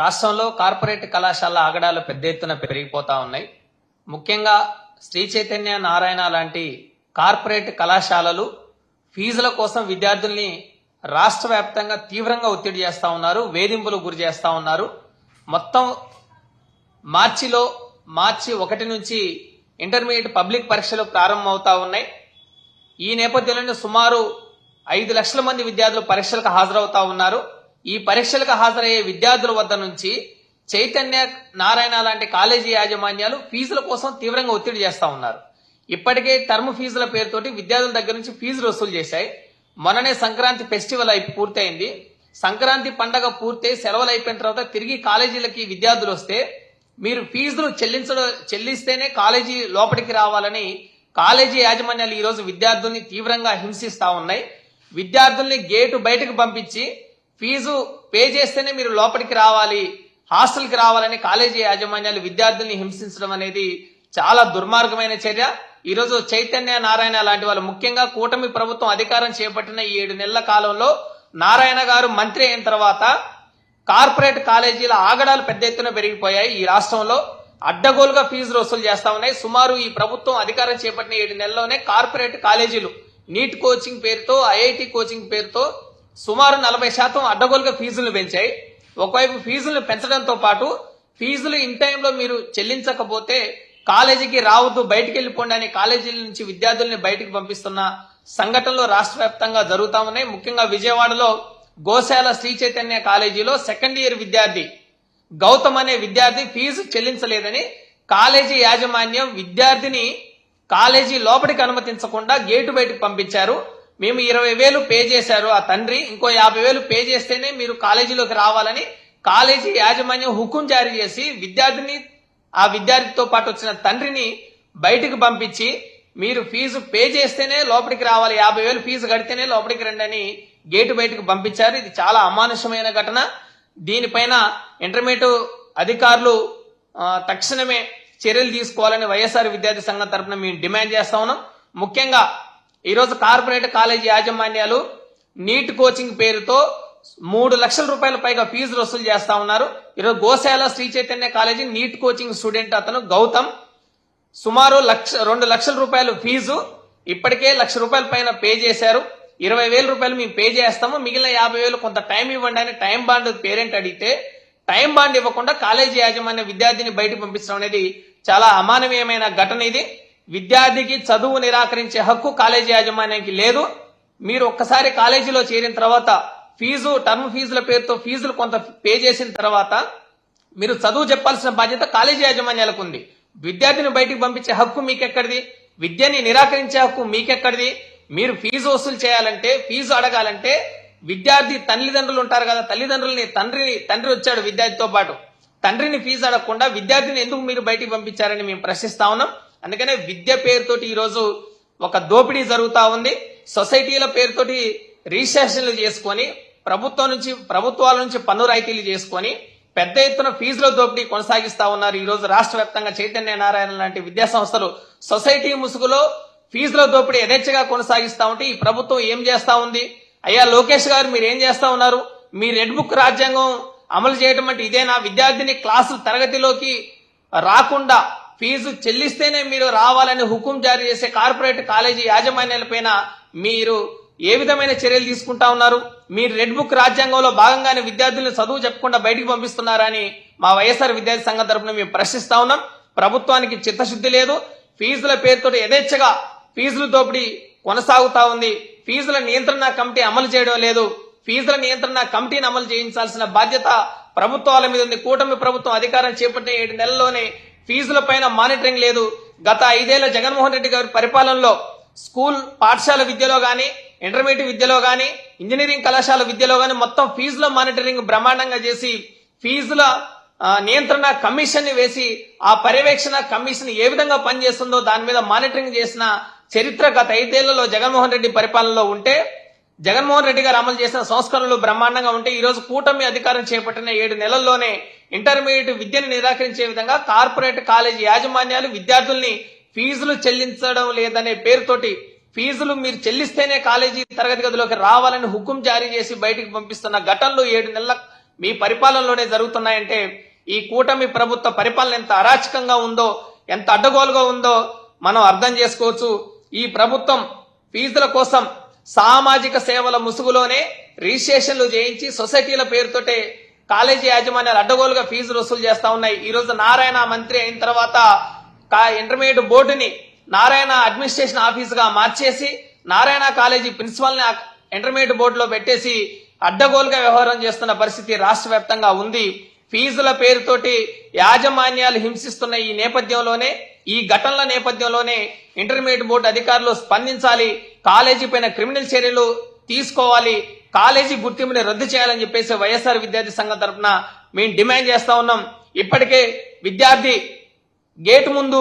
రాష్ట్రంలో కార్పొరేట్ కళాశాల ఆగడాలు పెద్ద ఎత్తున పెరిగిపోతా ఉన్నాయి. ముఖ్యంగా శ్రీ చైతన్య నారాయణ లాంటి కార్పొరేట్ కళాశాలలు ఫీజుల కోసం విద్యార్థుల్ని రాష్ట్ర వ్యాప్తంగా తీవ్రంగా ఒత్తిడి చేస్తా ఉన్నారు, వేధింపులు గురి చేస్తా ఉన్నారు. మొత్తం మార్చి 1 నుంచి ఇంటర్మీడియట్ పబ్లిక్ పరీక్షలు ప్రారంభమవుతా ఉన్నాయి. ఈ నేపథ్యంలో సుమారు 5 లక్షల మంది విద్యార్థులు పరీక్షలకు హాజరవుతా ఉన్నారు. ఈ పరీక్షలకు హాజరయ్యే విద్యార్థుల వద్ద నుంచి చైతన్య నారాయణ లాంటి కాలేజీ యాజమాన్యాలు ఫీజుల కోసం తీవ్రంగా ఒత్తిడి చేస్తా ఉన్నారు. ఇప్పటికే టర్మ్ ఫీజుల పేరుతోటి విద్యార్థుల దగ్గర నుంచి ఫీజులు వసూలు చేశాయి. మొన్ననే సంక్రాంతి ఫెస్టివల్ పూర్తయింది. సంక్రాంతి పండగ పూర్తయి సెలవులు అయిపోయిన తర్వాత తిరిగి కాలేజీలకి విద్యార్థులు వస్తే మీరు ఫీజులు చెల్లిస్తేనే కాలేజీ లోపలికి రావాలని కాలేజీ యాజమాన్యాలు ఈ రోజు విద్యార్థుల్ని తీవ్రంగా హింసిస్తా ఉన్నాయి. విద్యార్థుల్ని గేటు బయటకు పంపించి ఫీజు పే చేస్తేనే మీరు లోపలికి రావాలి, హాస్టల్కి రావాలని కాలేజీ యాజమాన్యాలు విద్యార్థుల్ని హింసించడం అనేది చాలా దుర్మార్గమైన చర్య. ఈరోజు చైతన్య నారాయణ లాంటి వాళ్ళు, ముఖ్యంగా కూటమి ప్రభుత్వం అధికారం చేపట్టిన ఈ 7 నెలల కాలంలో నారాయణ గారు మంత్రి అయిన తర్వాత కార్పొరేట్ కాలేజీల ఆగడాలు పెద్ద ఎత్తున పెరిగిపోయాయి. ఈ రాష్ట్రంలో అడ్డగోలుగా ఫీజులు వసూలు చేస్తా ఉన్నాయి. సుమారు ఈ ప్రభుత్వం అధికారం చేపట్టిన 7 నెలల్లోనే కార్పొరేట్ కాలేజీలు నీట్ కోచింగ్ పేరుతో, ఐఐటి కోచింగ్ పేరుతో సుమారు 40% అడ్డగోలుగా ఫీజులను పెంచాయి. ఒకవైపు ఫీజులను పెంచడంతో పాటు ఫీజులు ఇన్ టైంలో మీరు చెల్లించకపోతే కాలేజీకి రావద్దు, బయటికి వెళ్ళిపోండి అని కాలేజీల నుంచి విద్యార్థుల్ని బయటికి పంపిస్తున్న సంఘటనలు రాష్ట్ర వ్యాప్తంగా జరుగుతా ఉన్నాయి. ముఖ్యంగా విజయవాడలో గోశాల శ్రీ చైతన్య కాలేజీలో సెకండ్ ఇయర్ విద్యార్థి గౌతమ్ అనే విద్యార్థి ఫీజు చెల్లించలేదని కాలేజీ యాజమాన్యం విద్యార్థిని కాలేజీ లోపలికి అనుమతించకుండా గేటు బయటకు పంపించారు. మేము 20,000 పే చేశారు ఆ తండ్రి, ఇంకో 50,000 పే చేస్తేనే మీరు కాలేజీలోకి రావాలని కాలేజీ యాజమాన్యం హుకుం జారీ చేసి ఆ విద్యార్థితో పాటు వచ్చిన తండ్రిని బయటకు పంపించి మీరు ఫీజు పే చేస్తేనే లోపలికి రావాలి, 50,000 ఫీజు కడితేనే లోపలికి రండి అని గేటు బయటకు పంపించారు. ఇది చాలా అమానుషమైన ఘటన. దీనిపైన ఇంటర్మీడియట్ అధికారులు తక్షణమే చర్యలు తీసుకోవాలని వైఎస్ఆర్ విద్యార్థి సంఘం తరఫున మేము డిమాండ్ చేస్తా ఉన్నాం. ముఖ్యంగా ఈరోజు కార్పొరేట్ కాలేజీ యాజమాన్యాలు నీట్ కోచింగ్ పేరుతో 3 లక్షల రూపాయల పైగా ఫీజులు వసూలు చేస్తా ఉన్నారు. ఈరోజు Goshala Sri Chaitanya college NEET coaching student అతను గౌతమ్ సుమారు 2 లక్షల రూపాయలు ఫీజు ఇప్పటికే 1,00,000 రూపాయల పైన పే చేశారు. 20,000 రూపాయలు మేము పే చేస్తాము, మిగిలిన 50,000 కొంత టైం ఇవ్వండి అని టైం బాండ్ పేరెంట్ అడిగితే టైం బాండ్ ఇవ్వకుండా కాలేజీ యాజమాన్య విద్యార్థిని బయటకు పంపించడం అనేది చాలా అమానవీయమైన ఘటన. ఇది విద్యార్థికి చదువు నిరాకరించే హక్కు కాలేజీ యాజమాన్యానికి లేదు. మీరు ఒక్కసారి కాలేజీలో చేరిన తర్వాత టర్మ్ ఫీజుల పేరుతో ఫీజులు కొంత పే చేసిన తర్వాత మీరు చదువు చెప్పాల్సిన బాధ్యత కాలేజీ యాజమాన్యాలకు ఉంది. విద్యార్థిని బయటికి పంపించే హక్కు మీకెక్కడిది? విద్యని నిరాకరించే హక్కు మీకెక్కడిది? మీరు ఫీజు వసూలు చేయాలంటే, ఫీజు అడగాలంటే విద్యార్థి తల్లిదండ్రులు ఉంటారు కదా, తండ్రి వచ్చాడు విద్యార్థితో పాటు, తండ్రిని ఫీజు అడగకుండా విద్యార్థిని ఎందుకు మీరు బయటికి పంపించారని మేము ప్రశ్నిస్తా ఉన్నాం. అందుకనే విద్య పేరుతోటి ఈరోజు ఒక దోపిడీ జరుగుతా ఉంది. సొసైటీల పేరుతోటి రిజిస్ట్రేషన్లు చేసుకొని ప్రభుత్వాల నుంచి పన్ను రాయితీలు చేసుకొని పెద్ద ఎత్తున ఫీజుల దోపిడీ కొనసాగిస్తా ఉన్నారు. ఈ రోజు రాష్ట్ర వ్యాప్తంగా చైతన్య నారాయణ లాంటి విద్యా సంస్థలు సొసైటీ ముసుగులో ఫీజుల దోపిడీ యథేచ్ఛగా కొనసాగిస్తా ఉంటే ఈ ప్రభుత్వం ఏం చేస్తా ఉంది? అయ్యా లోకేష్ గారు, మీరు ఏం చేస్తా ఉన్నారు? మీ రెడ్ బుక్ రాజ్యాంగం అమలు చేయడం అంటే ఇదేనా? విద్యార్థిని క్లాసులు తరగతిలోకి రాకుండా ఫీజు చెల్లిస్తేనే మీరు రావాలని హుకుం జారీ చేసే కార్పొరేట్ కాలేజీ యాజమాన్యాలపైన మీరు ఏ విధమైన చర్యలు తీసుకుంటా ఉన్నారు? మీరు రెడ్ బుక్ రాజ్యాంగంలో భాగంగానే విద్యార్థులను చదువు చెప్పకుండా బయటికి పంపిస్తున్నారని మా వైఎస్ఆర్ విద్యార్థి సంఘం తరఫున మేము ప్రశ్నిస్తా ఉన్నాం. ప్రభుత్వానికి చిత్తశుద్ధి లేదు. ఫీజుల పేరుతో యథేచ్ఛగా ఫీజుల దోపిడీ కొనసాగుతా ఉంది. ఫీజుల నియంత్రణ కమిటీ అమలు చేయడం లేదు. ఫీజుల నియంత్రణ కమిటీని అమలు చేయించాల్సిన బాధ్యత ప్రభుత్వాల మీద ఉంది. కూటమి ప్రభుత్వం అధికారం చేపట్టిన 7 నెలల్లోనే ఫీజుల పైన మానిటరింగ్ లేదు. గత 5 ఏళ్ల జగన్మోహన్ రెడ్డి గారి పరిపాలనలో పాఠశాల విద్యలో గాని, ఇంటర్మీడియట్ విద్యలో గాని, ఇంజనీరింగ్ కళాశాల విద్యలో గాని మొత్తం ఫీజుల మానిటరింగ్ బ్రహ్మాండంగా చేసి ఫీజుల నియంత్రణ కమిషన్ ని వేసి ఆ పర్యవేక్షణ కమిషన్ ఏ విధంగా పనిచేస్తుందో దాని మీద మానిటరింగ్ చేసిన చరిత్ర గత 5 ఏళ్లలో జగన్మోహన్ రెడ్డి పరిపాలనలో ఉంటే, జగన్మోహన్ రెడ్డి గారు అమలు చేసిన సంస్కరణలు బ్రహ్మాండంగా ఉంటే ఈ రోజు కూటమి అధికారం చేపట్టిన 7 నెలల్లోనే ఇంటర్మీడియట్ విద్యను నిరాకరించే విధంగా కార్పొరేట్ కాలేజీ యాజమాన్యాలు విద్యార్థుల్ని ఫీజులు చెల్లించడం లేదనే పేరుతోటి ఫీజులు మీరు చెల్లిస్తేనే కాలేజీ తరగతి గదిలోకి రావాలని హుకుం జారీ చేసి బయటికి పంపిస్తున్న ఘటనలు 7 నెలల మీ పరిపాలనలోనే జరుగుతున్నాయంటే ఈ కూటమి ప్రభుత్వ పరిపాలన ఎంత అరాచకంగా ఉందో, ఎంత అడ్డగోలుగా ఉందో మనం అర్థం చేసుకోవచ్చు. ఈ ప్రభుత్వం ఫీజుల కోసం సామాజిక సేవల ముసుగులోనే రిజిస్ట్రేషన్లు చేయించి సొసైటీల పేరుతోటే కాలేజీ యాజమాన్యాలు అడ్డగోలుగా ఫీజులు వసూలు చేస్తా ఉన్నాయి. ఈ రోజు నారాయణ మంత్రి అయిన తర్వాత ఇంటర్మీడియట్ బోర్డుని నారాయణ అడ్మినిస్ట్రేషన్ ఆఫీస్ గా మార్చేసి నారాయణ కాలేజీ ప్రిన్సిపల్ ని ఇంటర్మీడియట్ బోర్డులో పెట్టేసి అడ్డగోలుగా వ్యవహారం చేస్తున్న పరిస్థితి రాష్ట్ర వ్యాప్తంగా ఉంది. ఫీజుల పేరుతోటి యాజమాన్యాలు హింసిస్తున్న ఈ నేపథ్యంలోనే, ఈ ఘటనల నేపథ్యంలోనే ఇంటర్మీడియట్ బోర్డు అధికారులు స్పందించాలి, కాలేజీ పైన క్రిమినల్ చర్యలు తీసుకోవాలి, కాలేజీ గుర్తింపుని రద్దు చేయాలని చెప్పేసి వైఎస్ఆర్ విద్యార్థి సంఘం తరఫున మేము డిమాండ్ చేస్తా ఉన్నాం. ఇప్పటికే విద్యార్థి గేటు ముందు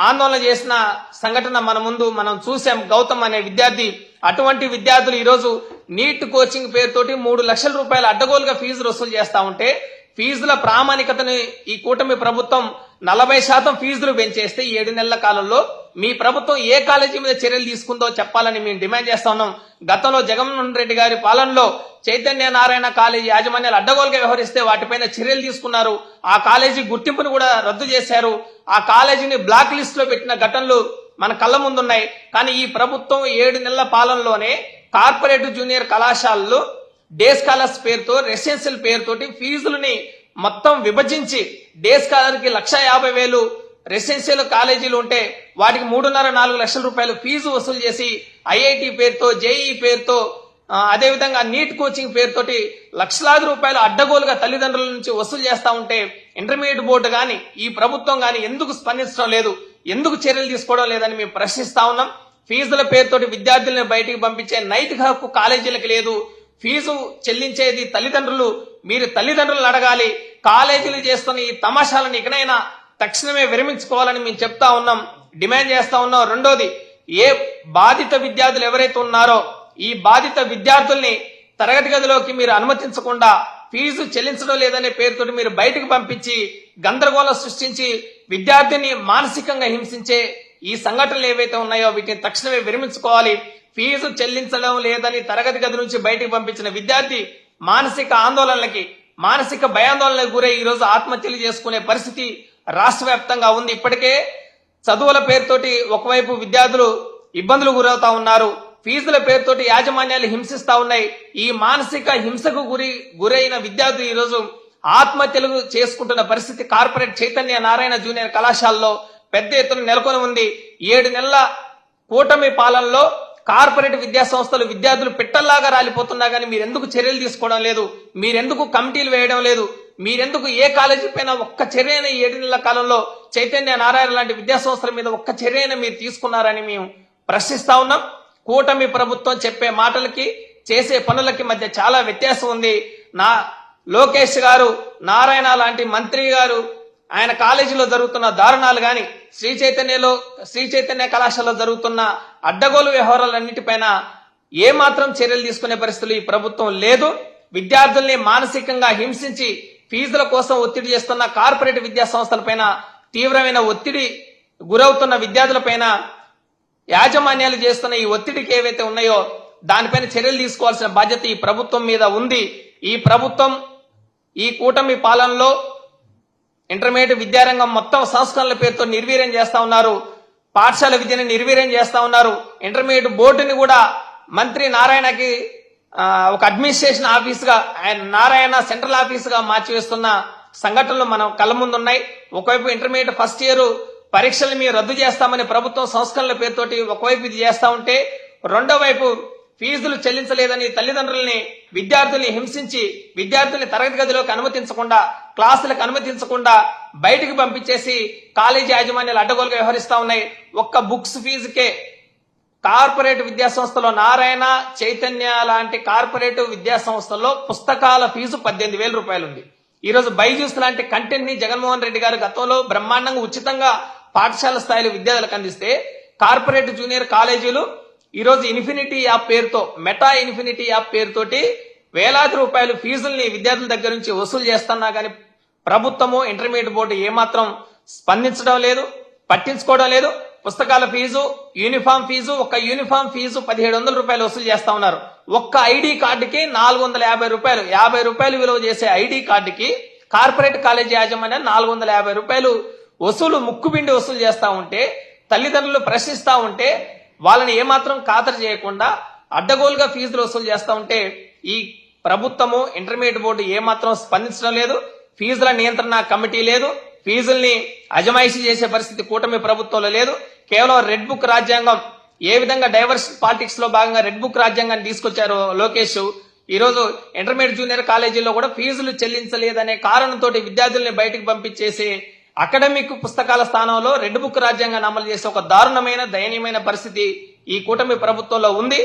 ఆందోళన చేసిన సంఘటన మన ముందు మనం చూసాం. గౌతమ్ అనే విద్యార్థి, అటువంటి విద్యార్థులు ఈరోజు నీట్ కోచింగ్ పేరుతోటి 3 లక్షల రూపాయల అడ్డగోలుగా ఫీజులు వసూలు చేస్తా ఉంటే, ఫీజుల ప్రామాణికతని ఈ కూటమి ప్రభుత్వం 40% ఫీజులు పెంచేస్తే 7 నెలల కాలంలో మీ ప్రభుత్వం ఏ కాలేజీ మీద చర్యలు తీసుకుందో చెప్పాలని మేము డిమాండ్ చేస్తా ఉన్నాం. గతంలో జగన్మోహన్ రెడ్డి గారి పాలనలో చైతన్య నారాయణ కాలేజీ యాజమాన్యాలు అడ్డగోలుగా వ్యవహరిస్తే వాటిపైన చర్యలు తీసుకున్నారు. ఆ కాలేజీ గుర్తింపును కూడా రద్దు చేశారు. ఆ కాలేజీని బ్లాక్ లిస్ట్ లో పెట్టిన ఘటనలు మన కళ్ళ ముందున్నాయి. కానీ ఈ ప్రభుత్వం 7 నెలల పాలనలోనే కార్పొరేట్ జూనియర్ కళాశాలలు డే స్కాలర్స్ పేరుతో, రెసిడెన్షియల్ పేరుతోటి ఫీజులని మొత్తం విభజించి డే స్కాలర్ కి 1,50,000 రెసిడెన్షియల్ కాలేజీలు ఉంటే వాటికి 3.5-4 లక్షల రూపాయలు ఫీజు వసూలు చేసి ఐఐటి పేరుతో, జేఈ పేరుతో, అదేవిధంగా నీట్ కోచింగ్ పేరుతోటి లక్షలాది రూపాయలు అడ్డగోలుగా తల్లిదండ్రుల నుంచి వసూలు చేస్తా ఉంటే ఇంటర్మీడియట్ బోర్డు గాని ఈ ప్రభుత్వం గాని ఎందుకు స్పందించడం లేదు, ఎందుకు చర్యలు తీసుకోవడం లేదని మేము ప్రశ్నిస్తా ఉన్నాం. ఫీజుల పేరుతోటి విద్యార్థులను బయటికి పంపించే నైతిక హక్కు కాలేజీలకు లేదు. ఫీజు చెల్లించేది తల్లిదండ్రులు. మీరు తల్లిదండ్రులను అడగాలి. కాలేజీలు చేస్తున్న ఈ తమాషాలను ఇకనైనా తక్షణమే విరమించుకోవాలని మేము చెప్తా ఉన్నాం, డిమాండ్ చేస్తా ఉన్నాం. రెండోది, ఏ బాధిత విద్యార్థులు ఎవరైతే ఉన్నారో ఈ బాధిత విద్యార్థుల్ని తరగతి గదిలోకి మీరు అనుమతించకుండా ఫీజు చెల్లించడం లేదనే పేరుతోటి మీరు బయటకు పంపించి గందరగోళం సృష్టించి విద్యార్థిని మానసికంగా హింసించే ఈ సంఘటనలు ఏవైతే ఉన్నాయో వీటిని తక్షణమే విరమించుకోవాలి. ఫీజు చెల్లించడం లేదని తరగతి గది నుంచి బయటకు పంపించిన విద్యార్థి మానసిక ఆందోళనలకి, మానసిక భయాందోళనలకు గురై ఈ రోజు ఆత్మహత్యలు చేసుకునే పరిస్థితి రాష్ట్ర వ్యాప్తంగా ఉంది. ఇప్పటికే చదువుల పేరుతోటి ఒకవైపు విద్యార్థులు ఇబ్బందులు గురవుతా ఉన్నారు, ఫీజుల పేరుతోటి యాజమాన్యాలు హింసిస్తా ఉన్నాయి. ఈ మానసిక హింసకు గురైన విద్యార్థులు ఈ రోజు ఆత్మహత్యలు చేసుకుంటున్న పరిస్థితి కార్పొరేట్ చైతన్య నారాయణ జూనియర్ కళాశాలలో పెద్ద ఎత్తున నెలకొని ఉంది. 7 నెలల కూటమి పాలనలో కార్పొరేట్ విద్యా సంస్థలు విద్యార్థులు పిట్టల్లాగా రాలిపోతున్నా గానీ మీరెందుకు చర్యలు తీసుకోవడం లేదు, మీరెందుకు కమిటీలు వేయడం లేదు, మీరెందుకు ఏ కాలేజీ పైన ఒక్క చర్యైన 7 నెలల కాలంలో చైతన్య నారాయణ లాంటి విద్యా సంస్థల మీద ఒక్క చర్యైన మీరు తీసుకున్నారని మేము ప్రశ్నిస్తా ఉన్నాం. కూటమి ప్రభుత్వం చెప్పే మాటలకి చేసే పనులకి మధ్య చాలా వ్యత్యాసం ఉంది. లోకేష్ గారు, నారాయణ లాంటి మంత్రి గారు ఆయన కాలేజీలో జరుగుతున్న దారుణాలు గాని, శ్రీ చైతన్య కళాశాలలో జరుగుతున్న అడ్డగోలు వ్యవహారాలన్నిటిపైన ఏమాత్రం చర్యలు తీసుకునే పరిస్థితులు ఈ ప్రభుత్వం లేదు. విద్యార్థుల్ని మానసికంగా హింసించి ఫీజుల కోసం ఒత్తిడి చేస్తున్న కార్పొరేట్ విద్యా సంస్థలపైన, తీవ్రమైన ఒత్తిడి గురవుతున్న విద్యార్థులపైన యాజమాన్యాలు చేస్తున్న ఈ ఒత్తిడికి ఏవైతే ఉన్నాయో దానిపైన చర్యలు తీసుకోవాల్సిన బాధ్యత ఈ ప్రభుత్వం మీద ఉంది. ఈ ప్రభుత్వం ఈ కూటమి పాలనలో ఇంటర్మీడియట్ విద్యారంగం మొత్తం సంస్కరణల పేరుతో నిర్వీర్యం చేస్తా ఉన్నారు. పాఠశాల విద్యను నిర్వీర్యం చేస్తా ఉన్నారు. ఇంటర్మీడియట్ బోర్డుని కూడా మంత్రి నారాయణకి ఒక అడ్మినిస్ట్రేషన్ ఆఫీస్ గా, ఆయన నారాయణ సెంట్రల్ ఆఫీస్ గా మార్చివేస్తున్న సంఘటనలు మనం కళ్ళ ముందు ఉన్నాయి. ఒకవైపు ఇంటర్మీడియట్ ఫస్ట్ ఇయర్ పరీక్షలు మీరు రద్దు చేస్తామని ప్రభుత్వం సంస్కరణల పేరుతోటి ఒకవైపు ఇది చేస్తా ఉంటే, రెండో వైపు ఫీజులు చెల్లించలేదని తల్లిదండ్రుల్ని, విద్యార్థుల్ని హింసించి విద్యార్థుల్ని తరగతి గదిలోకి అనుమతించకుండా, క్లాసులకు అనుమతించకుండా బయటికి పంపించేసి కాలేజీ యాజమాన్యాలు అడ్డగోలుగా వ్యవహరిస్తా ఉన్నాయి. ఒక్క బుక్స్ ఫీజుకే కార్పొరేట్ విద్యా సంస్థలో, నారాయణ, చైతన్య లాంటి కార్పొరేట్ విద్యా సంస్థల్లో పుస్తకాల ఫీజు 18,000 రూపాయలు ఉంది. ఈ రోజు బైజూస్ లాంటి కంటెంట్ ని జగన్మోహన్ రెడ్డి గారు గతంలో బ్రహ్మాండంగా ఉచితంగా పాఠశాల స్థాయిలో విద్యార్థులకు అందిస్తే, కార్పొరేట్ జూనియర్ కాలేజీలు ఈ రోజు ఇన్ఫినిటీ యాప్ పేరుతో, మెటా ఇన్ఫినిటీ యాప్ పేరుతోటి వేలాది రూపాయలు ఫీజుల్ని విద్యార్థుల దగ్గర నుంచి వసూలు చేస్తున్నా గానీ ప్రభుత్వము, ఇంటర్మీడియట్ బోర్డు ఏమాత్రం స్పందించడం లేదు, పట్టించుకోవడం లేదు. పుస్తకాల ఫీజు, యూనిఫామ్ ఫీజు, ఒక్క యూనిఫామ్ ఫీజు 1700 రూపాయలు వసూలు చేస్తా ఉన్నారు. ఒక్క ఐడి కార్డుకి 450 రూపాయలు, 50 రూపాయలు విలువ చేసే ఐడి కార్డుకి కార్పొరేట్ కాలేజీ యాజమాన్యం 450 రూపాయలు వసూలు, ముక్కుబిండి వసూలు చేస్తా ఉంటే, తల్లిదండ్రులు ప్రశ్నిస్తా ఉంటే వాళ్ళని ఏమాత్రం ఖాతరు చేయకుండా అడ్డగోలుగా ఫీజులు వసూలు చేస్తా ఉంటే ఈ ప్రభుత్వము, ఇంటర్మీడియట్ బోర్డు ఏమాత్రం స్పందించడం లేదు. ఫీజుల నియంత్రణ కమిటీ లేదు. ఫీజుల్ని అజమాయిషీ చేసే పరిస్థితి కూటమి ప్రభుత్వంలో లేదు. కేవలం రెడ్ బుక్ రాజ్యాంగం, ఏ విధంగా డైవర్స్ పాలిటిక్స్ లో భాగంగా రెడ్ బుక్ రాజ్యాంగాన్ని తీసుకొచ్చారు లోకేష్, ఈ రోజు ఇంటర్మీడియట్ జూనియర్ కాలేజీల్లో కూడా ఫీజులు చెల్లించలేదనే కారణంతో విద్యార్థుల్ని బయటకు పంపించేసి అకాడమిక్ పుస్తకాల స్థానంలో రెడ్ బుక్ రాజ్యాంగాన్ని అమలు చేసే ఒక దారుణమైన, దయనీయమైన పరిస్థితి ఈ కూటమి ప్రభుత్వంలో ఉంది.